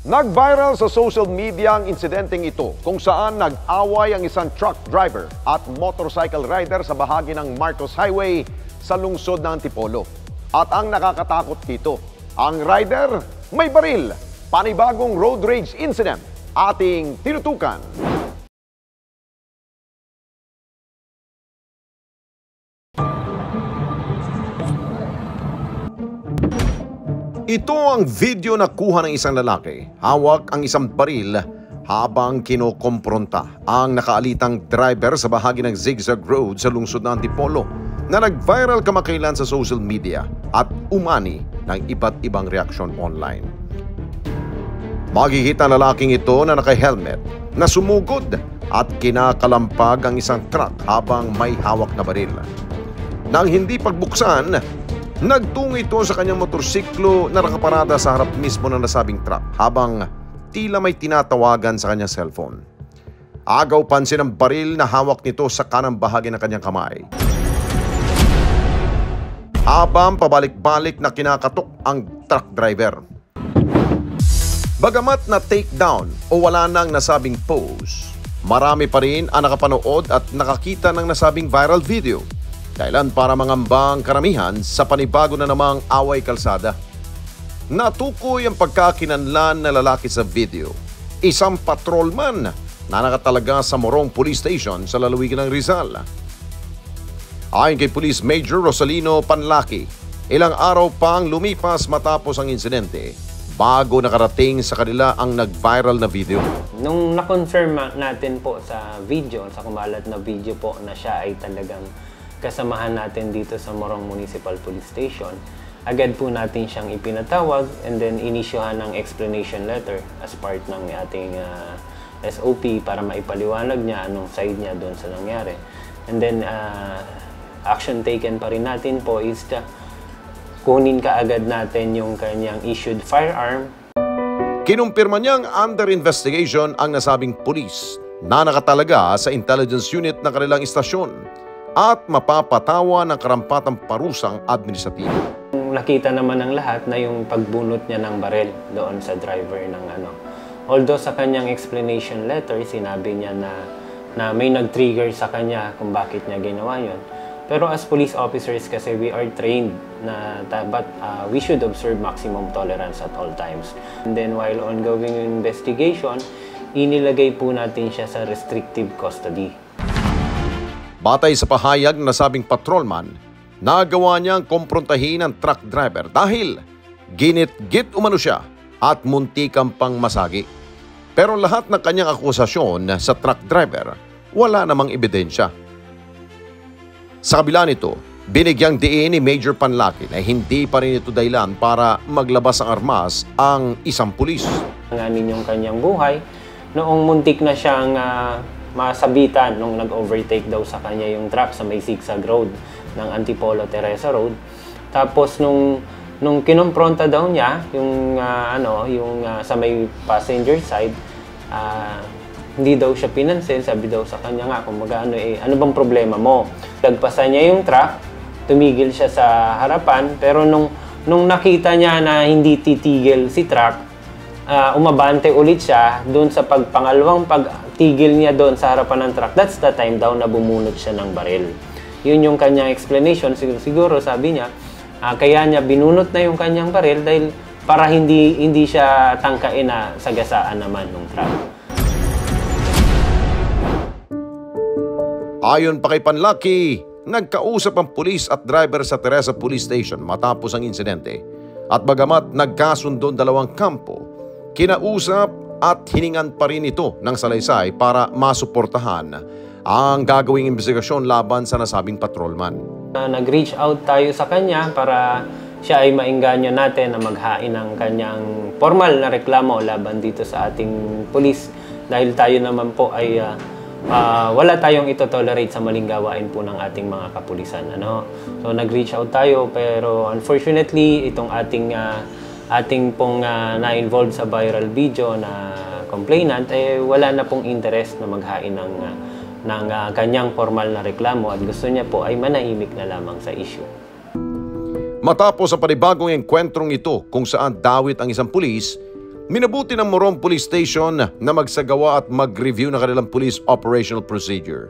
Nag-viral sa social media ang insidenteng ito kung saan nag-away ang isang truck driver at motorcycle rider sa bahagi ng Marcos Highway sa lungsod ng Antipolo. At ang nakakatakot dito, ang rider may baril. Panibagong road rage incident ating tinutukan. Ito ang video na kuha ng isang lalaki. Hawak ang isang baril habang kinokompronta ang nakaalitang driver sa bahagi ng Zigzag Road sa lungsod ng Antipolo na nag-viral kamakailan sa social media at umani ng iba't ibang reaksyon online. Makikita ang lalaking ito na naka-helmet na sumugod at kinakalampag ang isang truck habang may hawak na baril. Nang hindi pagbuksan, nagtungo ito sa kanyang motorsiklo na nakaparada sa harap mismo ng nasabing truck habang tila may tinatawagan sa kanyang cellphone. Agaw pansin ang baril na hawak nito sa kanang bahagi ng kanyang kamay. Habang pabalik-balik na kinakatok ang truck driver. Bagamat na takedown o wala nang nasabing pose, marami pa rin ang nakapanood at nakakita ng nasabing viral video. Dahilan para mangambang karamihan sa panibago na namang away kalsada. Natukoy ang pagkakinanlan na lalaki sa video. Isang patrolman na nakatalaga sa Morong Police Station sa lalawigan ng Rizal. Ayon kay Police Major Rosalino Panlaki, ilang araw pang lumipas matapos ang insidente bago nakarating sa kanila ang nag-viral na video. Nung na-confirm natin po sa video, sa kumalat na video po na siya ay talagang kasamahan natin dito sa Morong Municipal Police Station, agad po natin siyang ipinatawag and then inisyuhan ng explanation letter as part ng ating SOP para maipaliwanag niya anong side niya doon sa nangyari. And then action taken pa rin natin po is kunin kaagad natin yung kanyang issued firearm. Kinumpirma niyang under investigation ang nasabing pulis na nakatalaga sa intelligence unit ng kanilang istasyon at mapapatawa ng karampatang parusang administratibo. Nakita naman ng lahat na yung pagbunot niya ng baril doon sa driver ng ano. Although sa kanyang explanation letter, sinabi niya na may nag-trigger sa kanya kung bakit niya ginawa yun. Pero as police officers kasi we are trained na dapat we should observe maximum tolerance at all times. And then while ongoing investigation, inilagay po natin siya sa restrictive custody. Batay sa pahayag na nasabing patrolman, nagawa niyang komprontahin ang truck driver dahil ginit-git umano siya at muntikang pang masagi. Pero lahat ng kanyang akusasyon sa truck driver, wala namang ebidensya. Sa kabila nito, binigyang diin ni Major Panlaki na hindi pa rin ito dahilan para maglabas ang armas ang isang pulis. Nganin yung kanyang buhay, noong muntik na siyang masabitan nung nag-overtake daw sa kanya yung truck sa may Zigzag Road ng Antipolo Teresa Road. Tapos nung kinompronta daw niya yung sa may passenger side, hindi daw siya pinansin. Sabi daw sa kanya nga kung ano bang problema mo? Lagpasan niya yung truck, tumigil siya sa harapan, pero nung nakita niya na hindi titigil si truck, umabante ulit siya doon sa pangalawang pagtigil niya doon sa harapan ng truck. That's the time daw na bumunot siya ng baril. Yun yung kanyang explanation. Siguro sabi niya, kaya niya binunot na yung kanyang baril dahil para hindi siya tangkain na sagasaan naman ng truck. Ayon pa kay Panlaki, nagkausap ang pulis at driver sa Teresa Police Station matapos ang insidente. At bagamat nagkasundo dalawang kampo, kinausap at hiningan pa rin ito ng salaysay para masuportahan ang gagawing investigasyon laban sa nasabing patrolman. Nag-reach out tayo sa kanya para siya ay maengganyo natin na maghain ng kanyang formal na reklamo laban dito sa ating pulis dahil tayo naman po ay wala tayong ito-tolerate sa maling gawain po ng ating mga kapulisan. So nag-reach out tayo pero unfortunately itong ating pong na-involved sa viral video na complainant wala na pong interest na maghain ng kanyang formal na reklamo at gusto niya po ay manahimik na lamang sa issue. Matapos ang panibagong engkwentrong ito kung saan dawit ang isang pulis, Minabuti ng Morong Police Station na magsagawa at mag-review ng kanilang police operational procedure.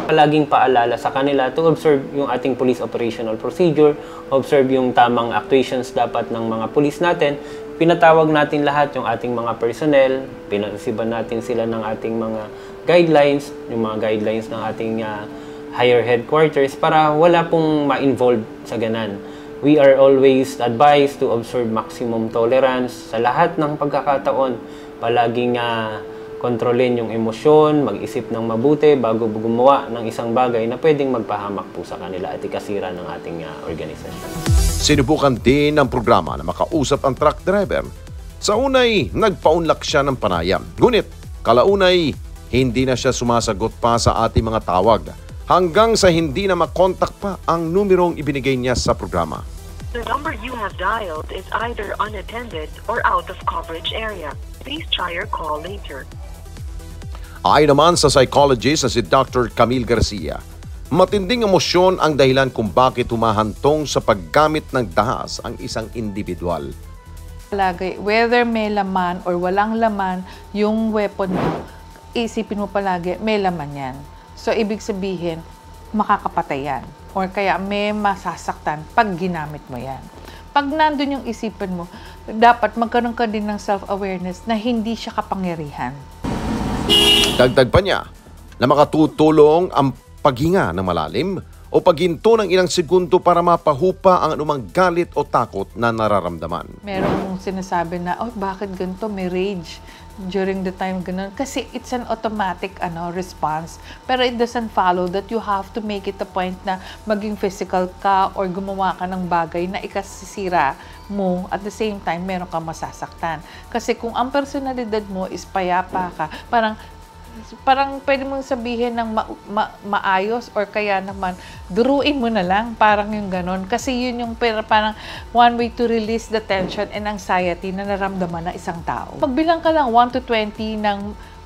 Palaging paalala sa kanila to observe yung ating police operational procedure, observe yung tamang actuations dapat ng mga police natin. Pinatawag natin lahat yung ating mga personnel, pinasiban natin sila ng ating mga guidelines, yung mga guidelines ng ating higher headquarters para wala pong ma-involve sa ganan. We are always advised to observe maximum tolerance sa lahat ng pagkakataon. Palaging kontrolin yung emosyon, mag-isip ng mabuti bago gumawa ng isang bagay na pwedeng magpahamak po sa kanila at ikasira ng ating organisasyon. Sinubukan din ng programa na makausap ang truck driver. Sa unay, nagpaunlak siya ng panayam. Ngunit, kalaunay, hindi na siya sumasagot pa sa ating mga tawag hanggang sa hindi na makontak pa ang numerong ibinigay niya sa programa. The number you have dialed is either unattended or out of coverage area. Please try your call later. Ayon naman sa psychologist na si Dr. Camille Garcia, matinding emosyon ang dahilan kung bakit humahantong sa paggamit ng dahas ang isang individual. Palagi, whether may laman or walang laman, yung weapon mo, isipin mo palagi, may laman yan. So, ibig sabihin, makakapatay yan. Or kaya may masasaktan pag ginamit mo yan. Pag nandun yung isipan mo, dapat magkaroon ka din ng self-awareness na hindi siya kapangyarihan. Dagdag pa niya na makatutulong ang paghinga ng malalim o paghinto ng ilang segundo para mapahupa ang anumang galit o takot na nararamdaman. Merong sinasabi na, oh, bakit ganito? May rage during the time ganun. Kasi it's an automatic response. Pero it doesn't follow that you have to make it a point na maging physical ka or gumawa ka ng bagay na ikasisira mo. At the same time, meron kang masasaktan. Kasi kung ang personalidad mo is payapa ka, parang pwede mong sabihin ng maayos or kaya naman duruin mo na lang, parang yung ganon. Kasi yun yung parang one way to release the tension and anxiety na naramdaman ng isang tao. Pagbilang ka lang 1 to 20 ng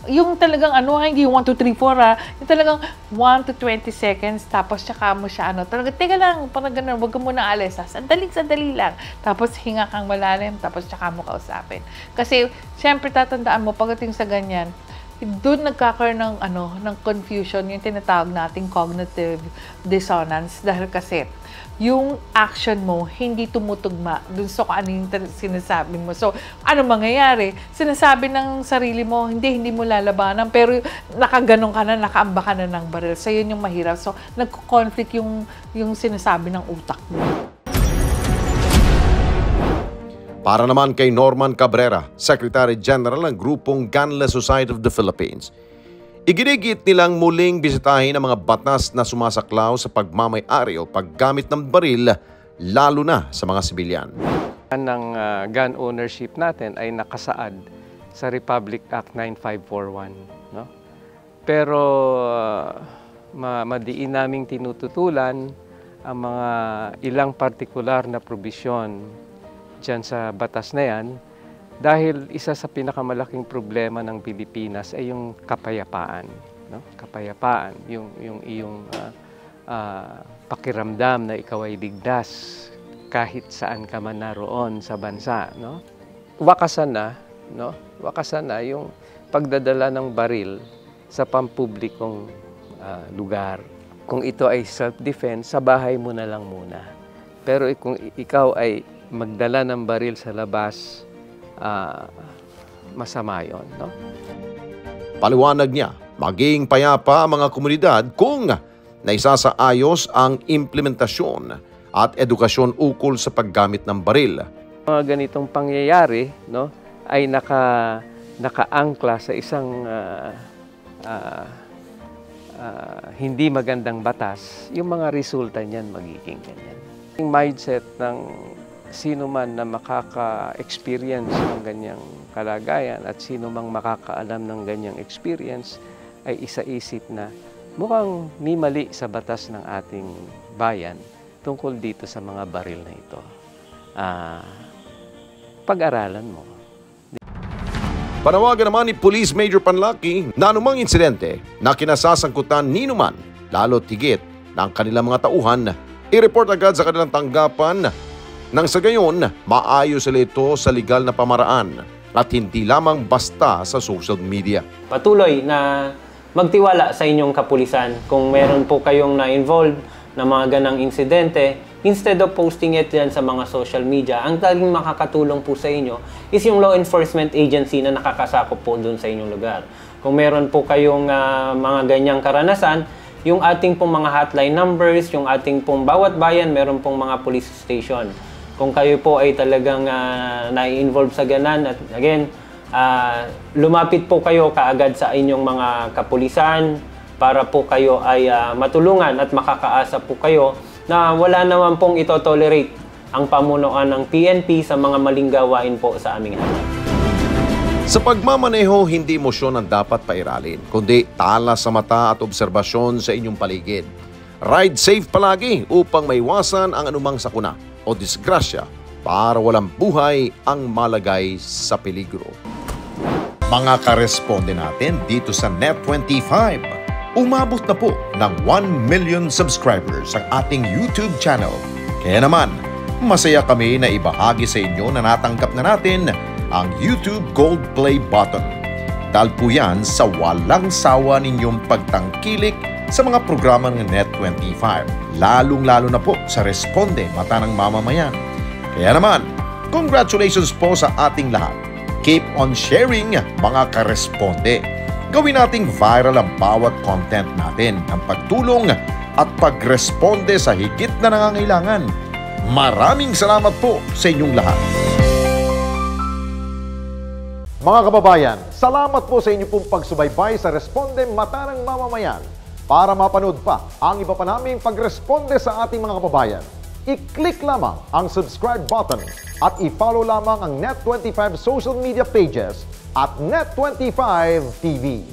yung talagang hindi 1, 2, 3, 4 yung talagang 1 to 20 seconds, tapos tsaka mo siya talaga, teka lang, parang ganun, wag ka muna alis, sandali lang, tapos hinga kang malalim, tapos tsaka mo kausapin. Kasi, syempre tatandaan mo, pagdating sa ganyan, doon nagkakaroon ng confusion, yung tinatawag nating cognitive dissonance, dahil kasi yung action mo hindi tumutugma dun sa kung ano yung sinasabi mo. So, ano mangyayari? Sinasabi ng sarili mo, hindi mo lalabanan, pero nakaganon ka na, nakaamba ka na ng baril. So, yun yung mahirap. So, nagko-conflict yung sinasabi ng utak mo. Para naman kay Norman Cabrera, Secretary General ng grupong Gunless Society of the Philippines, iginigit nilang muling bisitahin ang mga batas na sumasaklaw sa pagmamay-ari o paggamit ng baril, lalo na sa mga sibilyan. Ang gun ownership natin ay nakasaad sa Republic Act 9541. No? Pero madiin naming tinututulan ang mga ilang partikular na probisyon dyan sa batas na yan, dahil isa sa pinakamalaking problema ng Pilipinas ay yung kapayapaan. No? Kapayapaan, yung iyong pakiramdam na ikaw ay ligtas kahit saan ka man naroon sa bansa. No? Wakasan na yung pagdadala ng baril sa pampublikong lugar. Kung ito ay self-defense, sa bahay mo na lang muna. Pero kung ikaw ay magdala ng baril sa labas, masama yun, no? Paliwanag niya, maging payapa ang mga komunidad kung naisasaayos ang implementasyon at edukasyon ukol sa paggamit ng baril. Mga ganitong pangyayari, no, ay nakaangkla sa isang hindi magandang batas, yung mga resulta niyan magiging ganyan. Yung mindset ng sino man na makaka-experience ng ganyang kalagayan at sino mang makakaalam ng ganyang experience ay isa-isip na mukhang may mali sa batas ng ating bayan tungkol dito sa mga baril na ito. Pag-aralan mo. Panawagan naman ni Police Major Panlaki na anumang insidente na kinasasangkutan ninuman, lalo't higit ng kanilang mga tauhan, i-report agad sa kanilang tanggapan nang sa gayon maayos sila ito sa legal na pamaraan. at hindi lamang basta sa social media. Patuloy na magtiwala sa inyong kapulisan. Kung meron po kayong na-involved na mga ganang insidente, instead of posting it yan sa mga social media, ang tanging makakatulong po sa inyo is yung law enforcement agency na nakakasakop po doon sa inyong lugar. Kung meron po kayong mga ganyang karanasan, yung ating pong mga hotline numbers, yung ating pong bawat bayan, meron pong mga police station. Kung kayo po ay talagang na-involve sa ganan, at again, lumapit po kayo kaagad sa inyong mga kapulisan para po kayo ay matulungan at makakaasa po kayo na wala naman pong ito-tolerate ang pamunuan ng PNP sa mga maling gawain po sa aming hanap. Sa pagmamaneho, hindi emosyon ang dapat pairalin, kundi tala sa mata at obserbasyon sa inyong paligid. Ride safe palagi upang maiwasan ang anumang sakuna o disgrasya para walang buhay ang malagay sa peligro. Mga karesponde natin dito sa Net25, umabot na po ng 1 million subscribers ang ating YouTube channel. Kaya naman, masaya kami na ibahagi sa inyo na natanggap na natin ang YouTube Gold Play button. Dahil po yan sa walang sawa ninyong pagtangkilik sa mga programa ng Net25, lalong-lalo na po sa Responde Mata ng Mamamayan. Kaya naman, congratulations po sa ating lahat. Keep on sharing, mga karesponde. Gawin nating viral ang bawat content natin ng pagtulong at pagresponde sa higit na nangangailangan. Maraming salamat po sa inyong lahat. Mga kababayan, salamat po sa inyong pong pagsubaybay sa Responde Mata ng Mamamayan. Para mapanood pa ang iba pa naming pagresponde sa ating mga kababayan, i-click lamang ang subscribe button at i-follow lamang ang Net25 social media pages at Net25 TV.